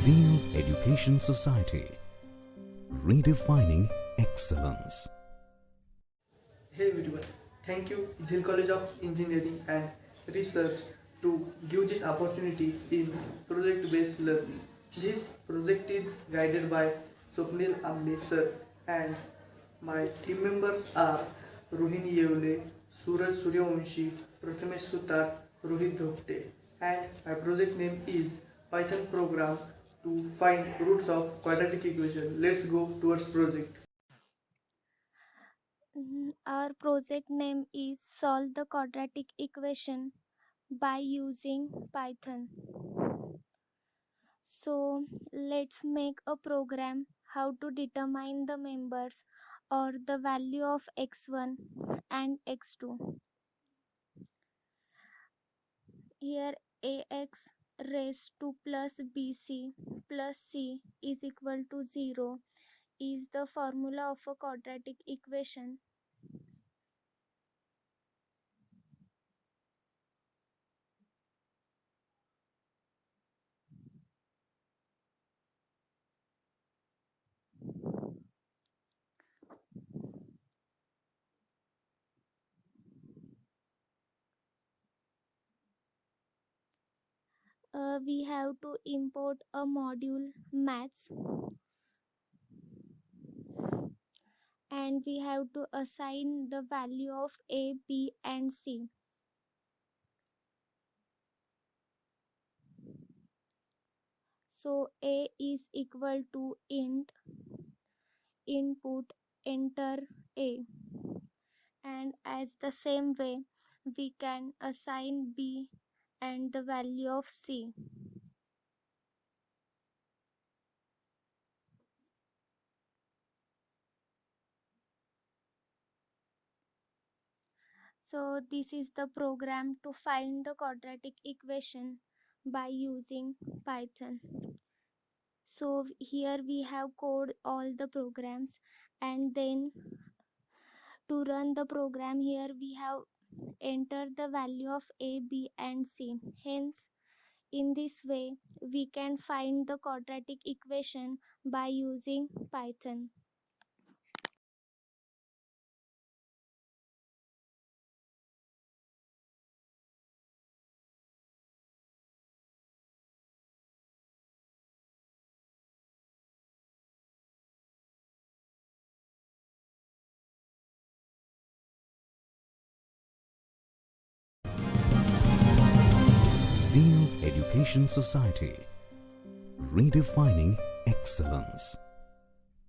Zeal Education Society, redefining excellence. Hey everyone, thank you Zeal College of Engineering and Research to give this opportunity in project-based learning. This project is guided by Swapnil Amle sir and my team members are Rohini Yevle, Suraj Suryavanshi, Prathamesh Sutar, Rohit Dhokte, and my project name is Python program to find roots of quadratic equation. Let's go towards project. Our project name is Solve the Quadratic Equation by using Python. So let's make a program how to determine the members or the value of x1 and x2. Here ax raised to plus bc plus c is equal to 0 is the formula of a quadratic equation. We have to import a module maths and we have to assign the value of a, b and c. So a is equal to int input enter a, and as the same way we can assign b and the value of c. So this is the program to find the quadratic equation by using Python. So here we have code all the programs, and then to run the program here we have entered the value of a, b and c. Hence in this way we can find the quadratic equation by using Python. Zeal Education Society, redefining excellence.